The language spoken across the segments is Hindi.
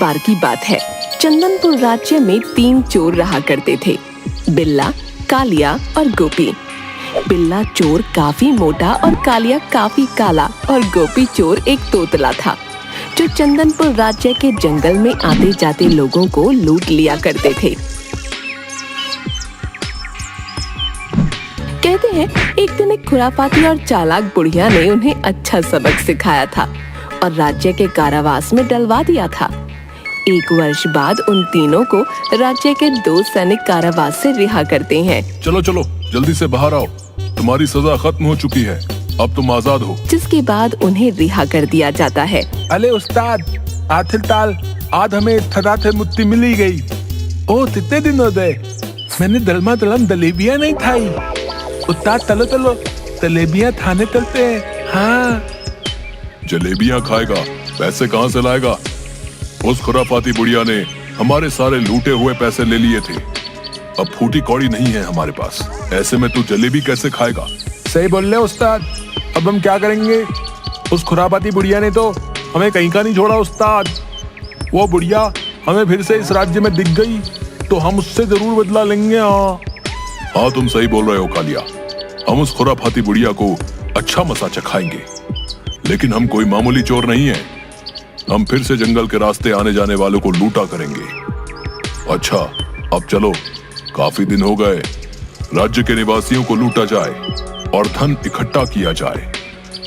बार की बात है। चंदनपुर राज्य में 3 चोर रहा करते थे, बिल्ला, कालिया और गोपी। बिल्ला चोर काफी मोटा और कालिया काफी काला और गोपी चोर एक तोतला था जो चंदनपुर राज्य के जंगल में आते जाते लोगों को लूट लिया करते थे। कहते हैं एक दिन एक खुरापाती और चालाक बुढ़िया ने उन्हें अच्छा सबक सिखाया था और राज्य के कारावास में डलवा दिया था। 1 वर्ष बाद उन तीनों को राज्य के 2 सैनिक कारावास से रिहा करते हैं। चलो चलो जल्दी से बाहर आओ, तुम्हारी सजा खत्म हो चुकी है, अब तुम आजाद हो। जिसके बाद उन्हें रिहा कर दिया जाता है। अले उस्ताद, आखिरकार आज हमें थदा थे मुक्ति मिल ही गई। ओ कितने दिन हो गए मैंने दलमा दलम जलेबियां नहीं खाई। उस्ताद चलो चलो जलेबियां खाने चलते हैं। हाँ जलेबियां खाएगा, पैसे कहाँ से लाएगा? उस खुरापाती बुढ़िया ने हमारे सारे लूटे हुए पैसे ले लिए थे, अब फूटी कौड़ी नहीं है हमारे पास, ऐसे में तू जलेबी कैसे खाएगा? सही बोल रहे उस्ताद, अब हम क्या करेंगे? उस खुरापाती बुढ़िया ने तो हमें कहीं का नहीं छोड़ा उस्ताद। वो बुढ़िया हमें फिर से इस राज्य में दिख गई तो हम उससे जरूर बदला लेंगे। हाँ तुम सही बोल रहे हो कालिया, हम उस खुरापाती बुढ़िया को अच्छा मसा चखाएंगे, लेकिन हम कोई मामूली चोर नहीं है, हम फिर से जंगल के रास्ते आने जाने वालों को लूटा करेंगे। अच्छा अब चलो, काफी दिन हो गए, राज्य के निवासियों को लूटा जाए और धन इकट्ठा किया जाए।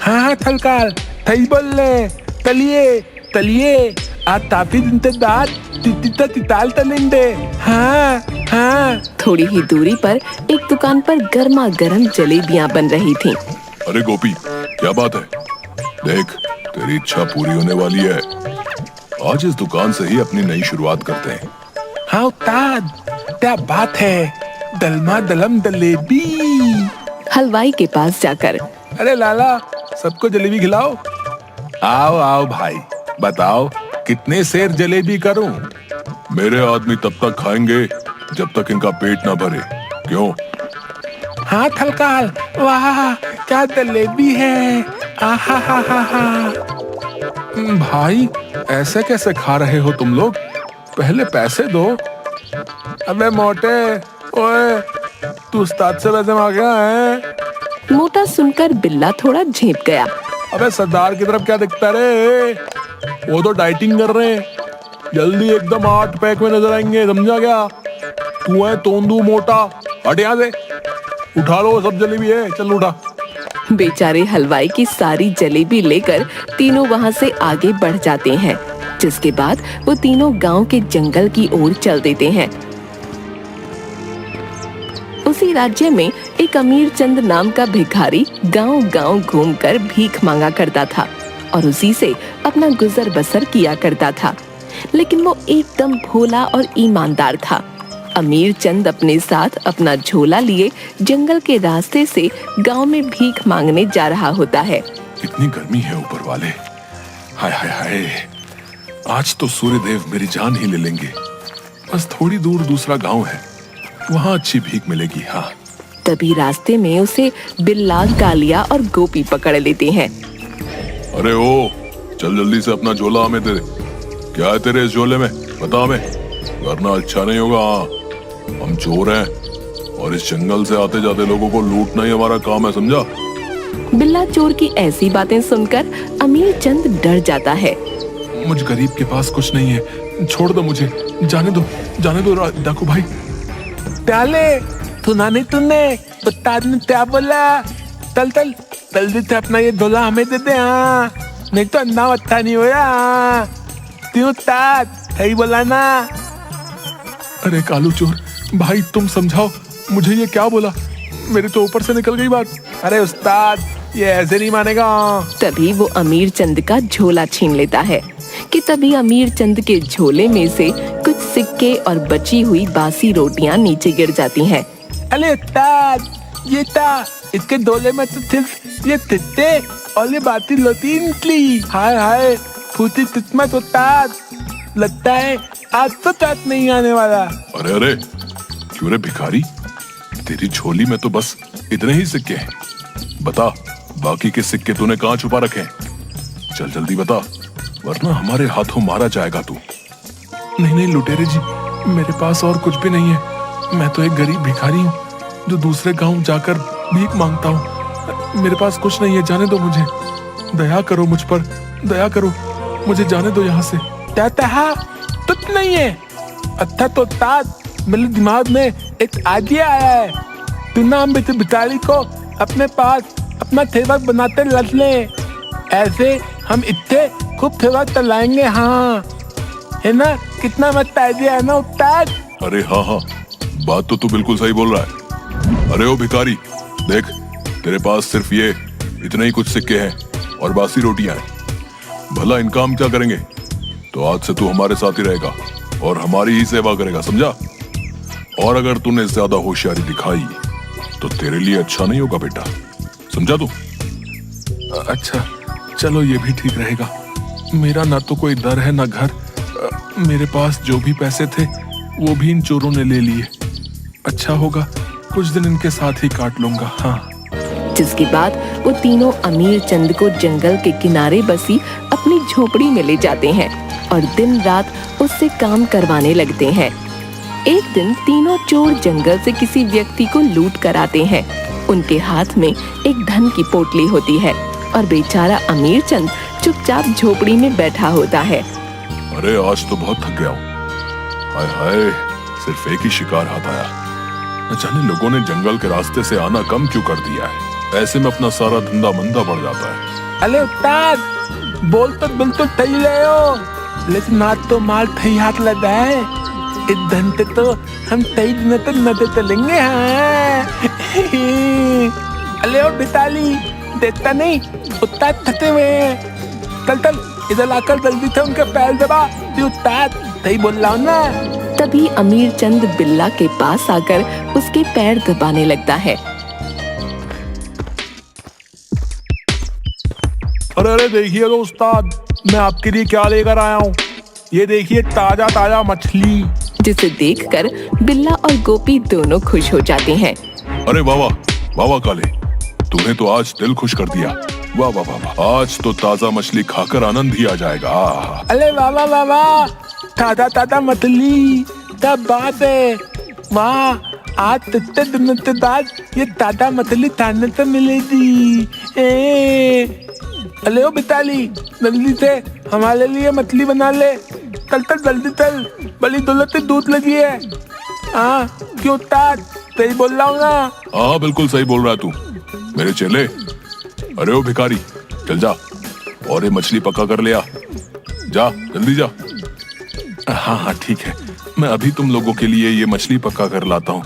हाँ थलकार सही बोल रहे, तलिए तलिए आज काफी दिन तक दांत तिता तिताल तलेंगे। हाँ हाँ। थोड़ी ही दूरी पर एक दुकान पर गर्मा गर्म जलेबियां बन रही थीं। अरे गोपी क्या बात है, देख तेरी इच्छा पूरी होने वाली है, आज इस दुकान से ही अपनी नई शुरुआत करते हैं। हाँ उस्ताद क्या बात है, दलमा दलम जलेबी। हलवाई के पास जाकर, अरे लाला सबको जलेबी खिलाओ। आओ आओ भाई, बताओ कितने सेर जलेबी करूं? मेरे आदमी तब तक खाएंगे जब तक इनका पेट ना भरे, क्यों? हाँ थलकार, वाह क्या जलेबी है, आहा हा हा हा। भाई ऐसे कैसे खा रहे हो तुम लोग, पहले पैसे दो। अबे मोटे, ओए तू उस्ताद से पैसे मांग रहा है? मोटा सुनकर बिल्ला थोड़ा झेप गया। अबे सरदार की तरफ क्या दिखता रे, वो तो डाइटिंग कर रहे हैं, जल्दी एकदम 8 पैक में नजर आएंगे, समझा क्या? तू है तोंदू मोटा, हट यहाँ से, उठा लो सब जलेबी है, चल उठा। बेचारे हलवाई की सारी जलेबी लेकर तीनों वहां से आगे बढ़ जाते हैं, जिसके बाद वो तीनों गांव के जंगल की ओर चल देते हैं। उसी राज्य में एक अमीर चंद नाम का भिखारी गांव-गांव घूमकर भीख मांगा करता था और उसी से अपना गुजर बसर किया करता था, लेकिन वो एकदम भोला और ईमानदार था। अमीर चंद अपने साथ अपना झोला लिए जंगल के रास्ते से गांव में भीख मांगने जा रहा होता है। कितनी गर्मी है ऊपर वाले, हाय हाय हाय, आज तो सूर्य देव मेरी जान ही ले लेंगे। बस थोड़ी दूर दूसरा गांव है, वहाँ अच्छी भीख मिलेगी। हाँ तभी रास्ते में उसे बिल्ला, कालिया और गोपी पकड़ लेते हैं। अरे ओ, चल जल्दी से अपना झोला हमें दे, क्या है तेरे इस झोले में, बता हमें, वरना अच्छा नहीं होगा। हाँ हम चोर हैं और इस जंगल से आते जाते लोगों को लूटना ही हमारा काम है, समझा? बिल्ला चोर की ऐसी बातें सुनकर अमीर चंद डर जाता है। मुझ गरीब के पास कुछ नहीं है, छोड़ दो मुझे, जाने दो डाकू भाई। डाले सुना नहीं तूने, उस्ताद ने क्या बोला? चल चल जल्दी से अपना ये झोला हमें दे दे, हाँ नहीं तो अन्ना अच्छा नहीं होया। क्यों उस्ताद, सही बोला ना? अरे कालू चोर भाई तुम समझाओ मुझे, ये क्या बोला, मेरे तो ऊपर से निकल गई बात। अरे उस्ताद ये ऐसे नहीं मानेगा। तभी वो अमीर चंद का झोला छीन लेता है कि तभी अमीर चंद के झोले में से कुछ सिक्के और बची हुई बासी रोटियां नीचे गिर जाती हैं। अरे उस्ताद ये था, इसके झोले में तो सिर्फ ये सिक्के और ये बासी रोटी निकली। हाय हाय फूटी किस्मत उस्ताद, लगता है आज तो चाट नहीं आने वाला। अरे अरे क्यों रे भिखारी, तेरी झोली में तो बस इतने ही सिक्के हैं, बता बाकी के सिक्के तूने कहाँ छुपा रखे हैं? चल जल्दी बता, वरना हमारे हाथों मारा जाएगा तू। नहीं नहीं लुटेरे जी, मेरे पास और कुछ भी नहीं है। मैं तो एक गरीब भिखारी हूँ जो दूसरे गांव जाकर भीख मांगता हूँ। मेरे पास कुछ नहीं है, जाने दो मुझे। दया करो मुझ पर, दया करो, मुझे जाने दो यहाँ से। ताता तुत नहीं है? अच्छा तो तात, मेरे दिमाग में एक आइडिया आया है। तू ना हम भिखारी को अपने पास अपना सेवक बनाते लग ले। ऐसे हम इतने खूब सेवक चलाएंगे। हाँ है ना, कितना मस्त आइडिया है ना उस्ताद? अरे हाँ हाँ, बात तो तू बिल्कुल सही बोल रहा है। अरे ओ भिखारी, देख तेरे पास सिर्फ ये इतने ही कुछ सिक्के हैं और बासी रोटियां हैं। भला इनका हम क्या करेंगे? तो आज से तू हमारे साथ ही रहेगा और हमारी ही सेवा करेगा, समझा? और अगर तूने ज्यादा होशियारी दिखाई तो तेरे लिए अच्छा नहीं होगा बेटा, समझा तू? अच्छा चलो, ये भी ठीक रहेगा। मेरा ना तो कोई दर है ना घर। मेरे पास जो भी पैसे थे वो भी इन चोरों ने ले लिए। अच्छा होगा, कुछ दिन इनके साथ ही काट लूंगा। हाँ। जिसके बाद वो तीनों अमीर चंद को जंगल के किनारे बसी अपनी झोपड़ी में ले जाते हैं और दिन रात उससे काम करवाने लगते हैं। एक दिन तीनों चोर जंगल से किसी व्यक्ति को लूट कर आते हैं। उनके हाथ में एक धन की पोटली होती है और बेचारा अमीर चंद चुपचाप झोपड़ी में बैठा होता है। अरे आज तो बहुत थक गया हूँ। हाय हाय, सिर्फ एक ही शिकार हाथ आया। न जाने लोगों ने जंगल के रास्ते से आना कम क्यों कर दिया है। ऐसे में अपना सारा धंधा मंदा बढ़ जाता है। अरे उस्ताद, बोल तो बिल्कुल सही रहे हो, लेकिन आज तो माल सही हाथ लगा है। इस धन से तो हम सही दिन तक नजर चलेंगे। हाँ अरे ओ बिताली, देखता नहीं उस्ताद थके हुए हैं। चल चल इधर आकर जल्दी से उनके पैर दबा। उस्ताद सही बोल रहा हूँ ना? तभी अमीर चंद बिल्ला के पास आकर उसके पैर दबाने लगता है। अरे अरे देखिए तो उस्ताद, मैं आपके लिए क्या लेकर आया हूँ। ये देखिए ताजा ताजा मछली। जिसे देखकर बिल्ला और गोपी दोनों खुश हो जाते हैं। अरे वाह वाह वाह वाह काले, तूने तो आज दिल खुश कर दिया। वाह वाह वाह वाह, आज तो ताजा मछली खाकर आनंद ही आ जाएगा। अरे वाह वाह वाह वाह, ताजा ताजा मछली, क्या बात है। वाह, आज कितने दिनों के बाद ये ताजा मछली खाने से मिलेगी। अरे ओ बिताली, जल्दी से हमारे लिए मछली बना ले। चल चल जल्दी चल, बड़ी दौलत से दूध लगी है। हाँ क्यों उस्ताद, सही बोल रहा हूँ ना? हाँ बिल्कुल सही बोल रहा है तू मेरे चेले। अरे ओ भिखारी, चल जा और ये मछली पका कर ले आ। जा जल्दी जा। हाँ हाँ ठीक है, मैं अभी तुम लोगों के लिए ये मछली पका कर लाता हूँ।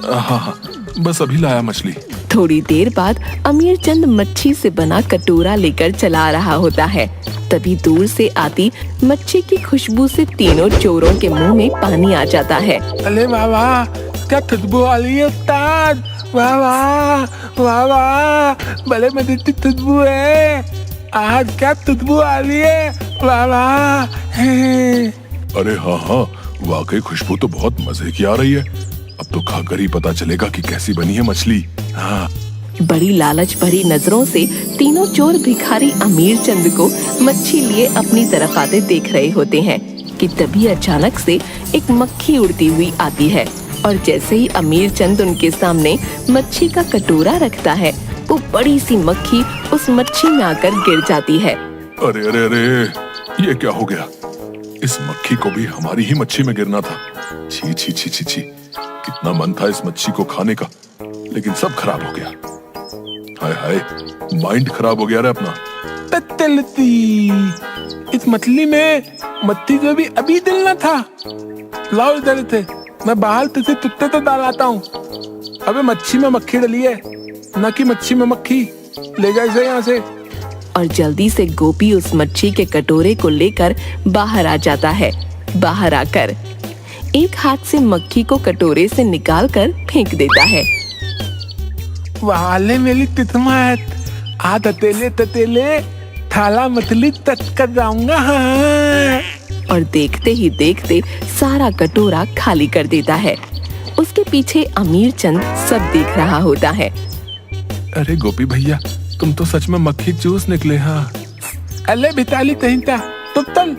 हाँ हाँ, बस अभी लाया मछली। थोड़ी देर बाद अमीर चंद मच्छी से बना कटोरा लेकर चला रहा होता है। तभी दूर से आती मच्छी की खुशबू से तीनों चोरों के मुंह में पानी आ जाता है। अरे वाह वाह, क्या खुशबू आ रही है उस्ताद। वाह वाह वाह वाह, बड़े मजे की खुशबू है। आज क्या खुशबू आ रही है। वाह वाह। अरे हाँ हाँ, वाकई खुशबू तो बहुत मजे की आ रही है। अब तो खाकर ही पता चलेगा कि कैसी बनी है मछली। हाँ। बड़ी लालच भरी नजरों से तीनों चोर भिखारी अमीर चंद को मच्छी लिए अपनी तरफ आते देख रहे होते हैं कि तभी अचानक से एक मक्खी उड़ती हुई आती है और जैसे ही अमीर चंद उनके सामने मच्छी का कटोरा रखता है, वो बड़ी सी मक्खी उस मच्छी में आकर गिर जाती है। अरे अरे अरे, ये क्या हो गया? इस मक्खी को भी हमारी ही मच्छी में गिरना था। छी छी छी छी छी, कितना मन था इस मच्छी को खाने का, लेकिन सब खराब हो गया। हाय हाय, माइंड खराब हो गया रे अपना। इस मछली में मच्छी को भी अभी दिलना था। लाओ इधर थे, मैं बाहर से तुत्ते तो डाल आता हूँ। अबे मच्छी में मक्खी डली है, न कि मच्छी में मक्खी। ले जा इसे यहाँ से। और जल्दी से गोपी उस मच्छी के कटोरे को लेकर बाहर आ जाता है। बाहर आकर एक हाथ से मक्खी को कटोरे से निकालकर फेंक देता है। वाले मेरी किस्मत, आज अतेले ततेले थाला मछली तच कर जाऊंगा। हाँ। और देखते ही देखते सारा कटोरा खाली कर देता है। उसके पीछे अमीर चंद सब देख रहा होता है। अरे गोपी भैया, तुम तो सच में मक्खी चूस निकले। हाँ। अले भिताली कहीं था, तो चल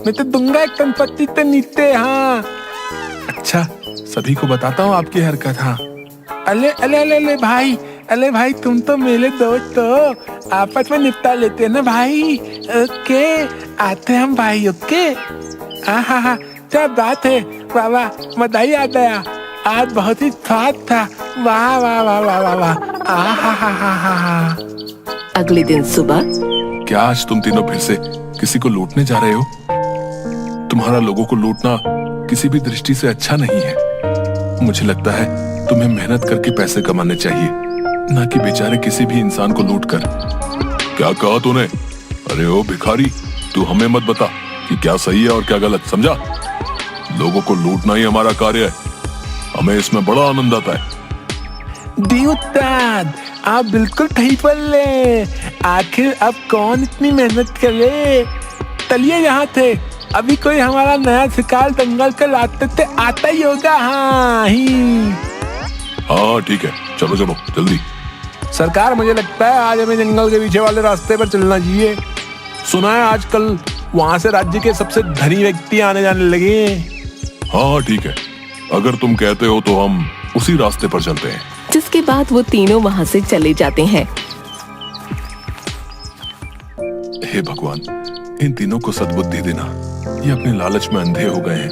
मैं तो दूंगा एक संपत्ति तो नीचे। हाँ अच्छा, सभी को बताता हूँ आपकी हरकत। हाँ अले अले अले अले भाई, अले भाई तुम तो मेरे दोस्त हो, आपस में निपटा लेते हैं ना भाई। ओके आते हम भाई। ओके हाँ हाँ हाँ, क्या बात है। वाह वाह, बधाई आ गया, आज बहुत ही स्वाद था। वाह वाह वाह वाह वाह वाह। हा हा हा हा हा। अगले दिन सुबह क्या आज तुम तीनों फिर से किसी को लूटने जा रहे हो? तुम्हारा लोगों को लूटना किसी भी दृष्टि से अच्छा नहीं है। मुझे लगता है तुम्हें मेहनत करके पैसे कमाने चाहिए, ना कि बेचारे किसी भी इंसान को लूट कर। क्या कहा तूने? अरे ओ भिखारी, तू हमें मत बता कि क्या सही है और क्या गलत, समझा? लोगों को लूटना ही हमारा कार्य है, हमें इसमें बड़ा आनंद आता है। दी उस्ताद, आप बिल्कुल सही बोल रहे। आखिर अब कौन इतनी मेहनत करे। चलिए यहाँ थे, अभी कोई हमारा नया शिकार जंगल के रास्ते से आता ही होगा। हाँ ही हाँ ठीक है, चलो चलो जल्दी। सरकार, मुझे लगता है आज हमें जंगल के पीछे वाले रास्ते पर चलना चाहिए। सुना है आजकल वहाँ से राज्य के सबसे धनी व्यक्ति आने जाने लगे। हाँ ठीक है, अगर तुम कहते हो तो हम उसी रास्ते पर चलते हैं। जिसके बाद वो तीनों वहाँ से चले जाते हैं। हे भगवान, इन तीनों को सद्बुद्धि देना। ये अपने लालच में अंधे हो गए हैं,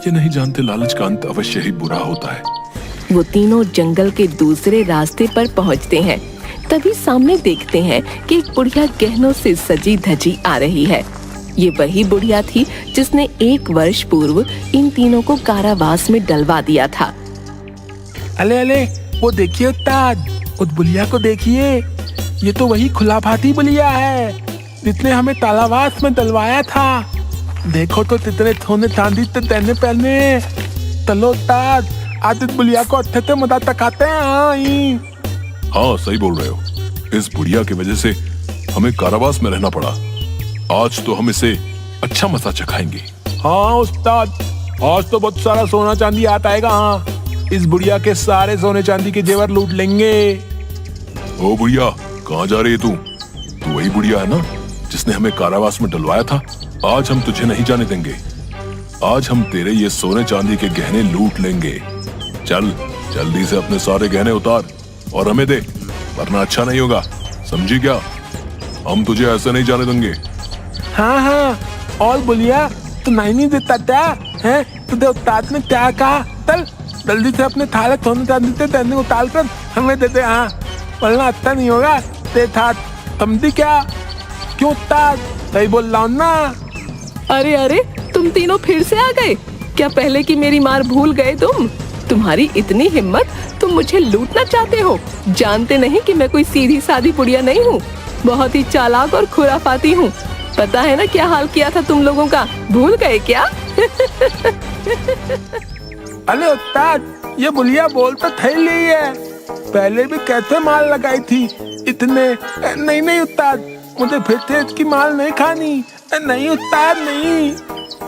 ये नहीं जानते लालच का अंत अवश्य ही बुरा होता है। वो तीनों जंगल के दूसरे रास्ते पर पहुँचते हैं। तभी सामने देखते हैं कि एक बुढ़िया गहनों से सजी धजी आ रही है। ये वही बुढ़िया थी जिसने 1 वर्ष पूर्व इन तीनों को कारावास में डलवा दिया था। अले अले, वो देखिए उस्ताद, उस बुलिया को देखिए। ये तो वही खुलाफाती बुलिया है जिसने हमें तालावास में डलवाया था। देखो तो कितने सोने चांदी से देने पहने। चलो उस्ताद, आज इस बुलिया को अच्छे से मजा तकाते हैं। हाँ सही बोल रहे हो, इस बुढ़िया की वजह से हमें कारावास में रहना पड़ा। आज तो हम इसे अच्छा मजा चखाएंगे। हाँ उस्ताद, आज तो बहुत सारा सोना चांदी आता है। हाँ, इस बुढ़िया के सारे सोने चांदी के जेवर लूट लेंगे। ओ बुढ़िया, कहाँ जा रही है तू? तू वही बुढ़िया है ना जिसने हमें कारावास में डलवाया था? आज हम तुझे नहीं जाने देंगे। आज हम तेरे ये सोने चांदी के गहने लूट लेंगे। चल जल्दी से अपने सारे गहने उतार और हमें दे, वरना अच्छा नहीं होगा, समझी क्या? हम तुझे ऐसे नहीं जाने देंगे। हाँ हाँ, और बुलिया तू नहीं देता क्या है? तुझे उस्ताद ने क्या कहा? चल जल्दी से अपने थाले सोने चांदी से गहने उतार कर हमें दे दे। हाँ, वरना अच्छा नहीं होगा तेरे साथ, समझी क्या? क्यों उस्ताद, सही बोल रहा हूँ ना? अरे अरे, तुम तीनों फिर से आ गए क्या? पहले की मेरी मार भूल गए तुम? तुम्हारी इतनी हिम्मत, तुम मुझे लूटना चाहते हो? जानते नहीं कि मैं कोई सीधी सादी बुढ़िया नहीं हूँ, बहुत ही चालाक और खुराफाती हूँ। पता है ना क्या हाल किया था तुम लोगों का, भूल गए क्या? अरे उस्ताद, ये बुलिया बोल तो थे ही है, पहले भी कैसे माल लगाई थी इतने। नहीं नहीं उस्ताद, मुझे फिर से इसकी माल नहीं खानी। नहीं उस्ताद नहीं।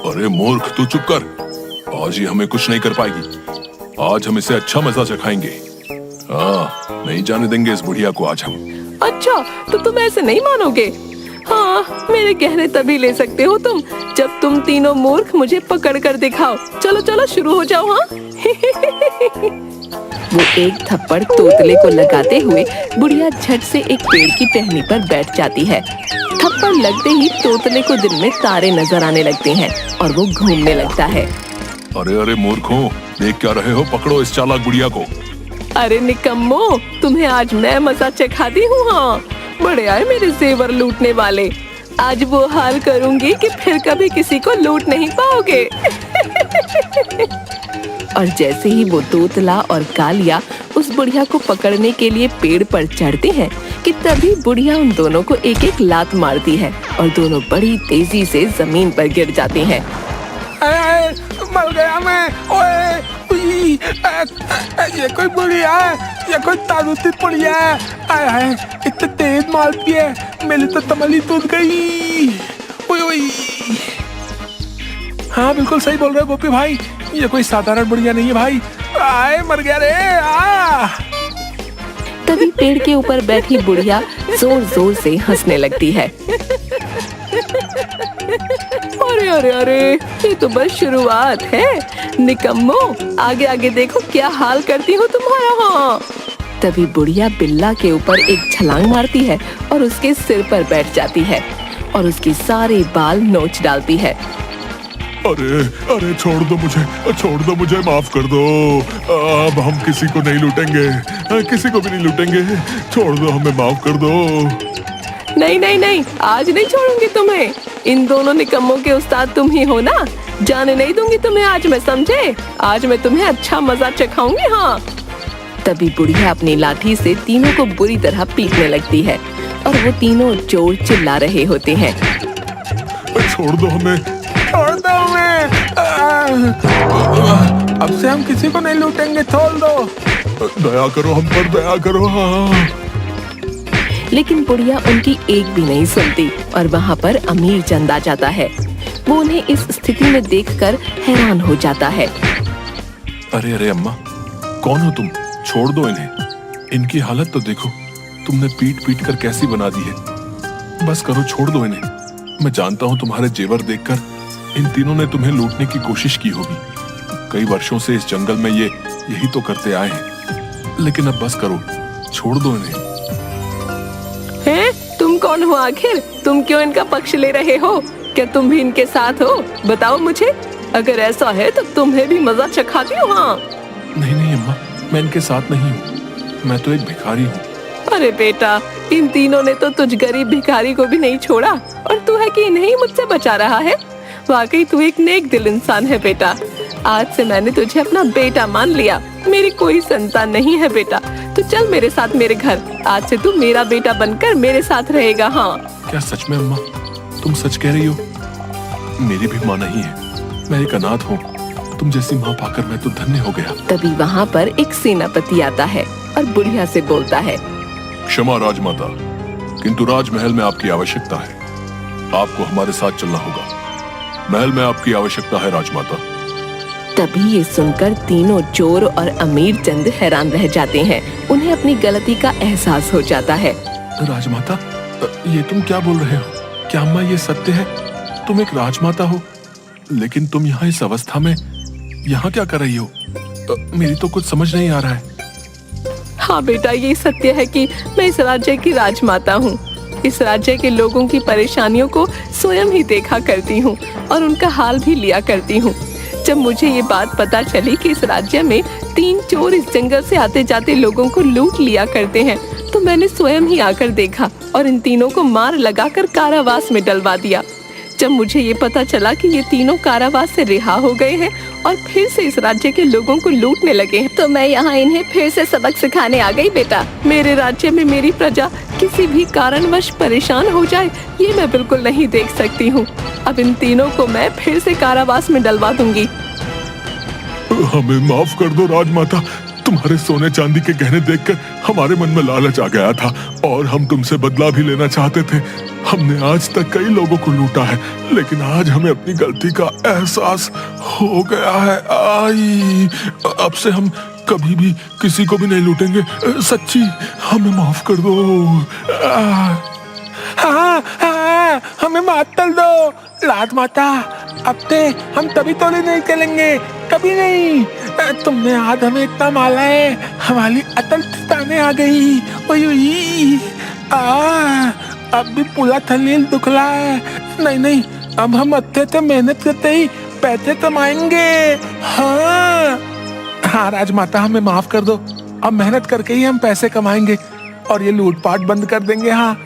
अरे मूर्ख, तू चुप कर। आज ही हमें कुछ नहीं कर पाएगी। आज हम इसे अच्छा मजा चखाएंगे। हाँ, नहीं जाने देंगे इस बुढ़िया को आज हम। अच्छा, तो तुम ऐसे नहीं मानोगे? हाँ, मेरे गहने तभी ले सकते हो तुम जब तुम तीनों मूर्ख मुझे पकड़ कर दिखाओ। चलो चलो शुरू हो जाओ। हाँ वो एक थप्पड़ तोतले को लगाते हुए बुढ़िया झट से एक पेड़ की टहनी पर बैठ जाती है। थप्पड़ लगते ही तोतले को दिन में तारे नजर आने लगते हैं और वो घूमने लगता है। अरे अरे मूर्खों, देख क्या रहे हो? पकड़ो इस चालाक बुढ़िया को। अरे निकम्मो, तुम्हें आज मैं मजा चखाती हूँ। हाँ, बड़े आए मेरे जेवर लूटने वाले। आज वो हाल करूंगी कि फिर कभी किसी को लूट नहीं पाओगे। और जैसे ही वो तोतला और कालिया उस बुढ़िया को पकड़ने के लिए पेड़ पर चढ़ते हैं कि तभी बुढ़िया उन दोनों को एक एक लात मारती है और दोनों बड़ी तेजी से जमीन पर गिर जाते हैं। मर गया मैं। ओए, ये कोई बुढ़िया है, ये कोई तारूती बुढ़िया है। आय हाय, इतने तेज मारती है, मेरी तो तमली टूट गई। ओए ओए। हाँ बिल्कुल सही बोल रहे हो गोपी भाई, ये कोई साधारण बुढ़िया नहीं है भाई। आए, मर गया रे। तभी पेड़ के ऊपर बैठी बुढ़िया जोर जोर से हंसने लगती है। अरे अरे अरे, ये तो बस शुरुआत है। निकम्मो, आगे आगे देखो क्या हाल करती हूँ तुम्हारा। हाँ। तभी बुढ़िया बिल्ला के ऊपर एक छलांग मारती है और उसके सिर पर बैठ जाती है और उसके सारे बाल नोच डालती है। अरे अरे, छोड़ दो मुझे, माफ कर दो। अब हम किसी को नहीं लूटेंगे, किसी को भी नहीं लूटेंगे। छोड़ दो, हमें माफ कर दो। नहीं नहीं नहीं, आज नहीं छोड़ूंगी तुम्हें। इन दोनों निकम्मों के उस्ताद तुम ही हो ना, जाने नहीं दूंगी तुम्हें आज मैं, समझे? आज मैं तुम्हें अच्छा मजा चखाऊंगी। हाँ। तभी बुढ़िया अपनी लाठी से तीनों को बुरी तरह पीटने लगती है और वो तीनों चोर चिल्ला रहे होते हैं। छोड़ दो हमें, छोड़ दो हमें। अब से हम किसी को नहीं लूटेंगे, छोड़ दो। दया करो हम पर, दया करो। हाँ। लेकिन बुढ़िया उनकी एक भी नहीं सुनती और वहाँ पर अमीर चंद आ जाता है। वो उन्हें इस स्थिति में देखकर हैरान हो जाता है। अरे अरे अम्मा, कौन हो तुम? छोड़ दो इन्हें, इनकी हालत तो देखो, तुमने पीट पीट कर कैसी बना दी है। बस करो, छोड़ दो इन्हें। मैं जानता हूँ तुम्हारे जेवर देखकर इन तीनों ने तुम्हें लूटने की कोशिश की होगी। कई वर्षों से इस जंगल में ये यही तो करते आए हैं। लेकिन अब बस करो, छोड़ दो इन्हें। हैं? तुम कौन हो आखिर? तुम क्यों इनका पक्ष ले रहे हो? क्या तुम भी इनके साथ हो? बताओ मुझे। अगर ऐसा है तो तुम्हें भी मजा चखाती हूँ। हाँ। नहीं नहीं अम्मा, मैं इनके साथ नहीं हूँ, मैं तो एक भिखारी हूँ। अरे बेटा, इन तीनों ने तो तुझ गरीब भिखारी को भी नहीं छोड़ा और तू है कि इन्हें मुझसे बचा रहा है। वाकई तू एक नेक दिल इंसान है बेटा। आज से मैंने तुझे अपना बेटा मान लिया। मेरी कोई संतान नहीं है बेटा, तो चल मेरे साथ मेरे घर। आज से तू मेरा बेटा बनकर मेरे साथ रहेगा। हाँ। क्या सच में अम्मा, तुम सच कह रही हो? मेरी भी माँ नहीं है, मैं एक अनाथ हूँ। तुम जैसी माँ पाकर मैं तो धन्य हो गया। तभी वहाँ पर एक सेनापति आता है और बुढ़िया से बोलता है। क्षमा राजमाता, किंतु राजमहल में आपकी आवश्यकता है। आपको हमारे साथ चलना होगा। महल में आपकी आवश्यकता है राजमाता। तभी ये सुनकर तीनों चोर और अमीर चंद हैरान रह जाते हैं। उन्हें अपनी गलती का एहसास हो जाता है। राजमाता, ये तुम क्या बोल रहे हो? क्या अम्मा ये सत्य है? तुम एक राजमाता हो, लेकिन तुम यहाँ इस अवस्था में यहाँ क्या कर रही हो? मेरी तो कुछ समझ नहीं आ रहा है। हाँ बेटा, ये सत्य है कि मैं इस राज्य की राजमाता हूँ। इस राज्य के लोगों की परेशानियों को स्वयं ही देखा करती हूँ और उनका हाल भी लिया करती हूँ। जब मुझे ये बात पता चली कि इस राज्य में 3 चोर इस जंगल से आते जाते लोगों को लूट लिया करते हैं, तो मैंने स्वयं ही आकर देखा और इन तीनों को मार लगाकर कारावास में डलवा दिया। जब मुझे ये पता चला कि ये तीनों कारावास से रिहा हो गए हैं और फिर से इस राज्य के लोगों को लूटने लगे हैं, तो मैं यहाँ इन्हें फिर से सबक सिखाने आ गई बेटा। मेरे राज्य में मेरी प्रजा किसी भी कारणवश परेशान हो जाए, ये मैं बिल्कुल नहीं देख सकती हूँ। अब इन तीनों को मैं फिर से कारावास में डलवा दूंगी। हमें माफ कर दो राजमाता, तुम्हारे सोने चांदी के गहने देखकर हमारे मन में लालच आ गया था और हम तुमसे बदला भी लेना चाहते थे। हमने आज तक कई लोगों को लूटा है, लेकिन आज हमें अपनी गलती का एहसास हो गया है। आई, अब से हम कभी भी किसी को भी नहीं लूटेंगे। सच्ची, हमें माफ कर दो। हाँ हाँ, हमें माफ कर दो राजमाता। अब से हम तभी तो नहीं चलेंगे, कभी नहीं। तुमने आज हमें इतना माला है, हमारी अतल ताने आ गई। ओई, अब भी पूरा शरीर दुखला है। नहीं नहीं, अब हम अच्छे से मेहनत करते ही पैसे कमाएंगे। हाँ हाँ राजमाता, हमें माफ कर दो। अब मेहनत करके ही हम पैसे कमाएंगे और ये लूटपाट बंद कर देंगे। हाँ,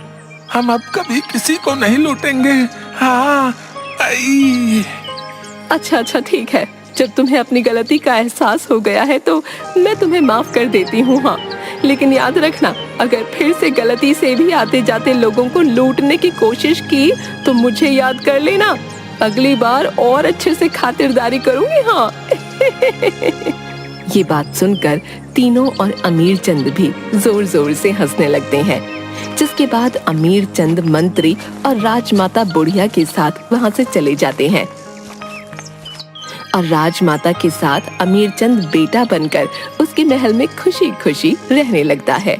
हम अब कभी किसी को नहीं लूटेंगे। हाँ। अच्छा अच्छा, ठीक है। जब तुम्हें अपनी गलती का एहसास हो गया है तो मैं तुम्हें माफ कर देती हूँ। हाँ, लेकिन याद रखना, अगर फिर से गलती से भी आते जाते लोगों को लूटने की कोशिश की तो मुझे याद कर लेना। अगली बार और अच्छे से खातिरदारी करूंगी। हाँ। ये बात सुनकर तीनों और अमीर चंद भी जोर जोर से हंसने लगते हैं, जिसके बाद अमीर चंद मंत्री और राजमाता बुढ़िया के साथ वहां से चले जाते हैं और राजमाता के साथ अमीर चंद बेटा बनकर उसके महल में खुशी खुशी रहने लगता है।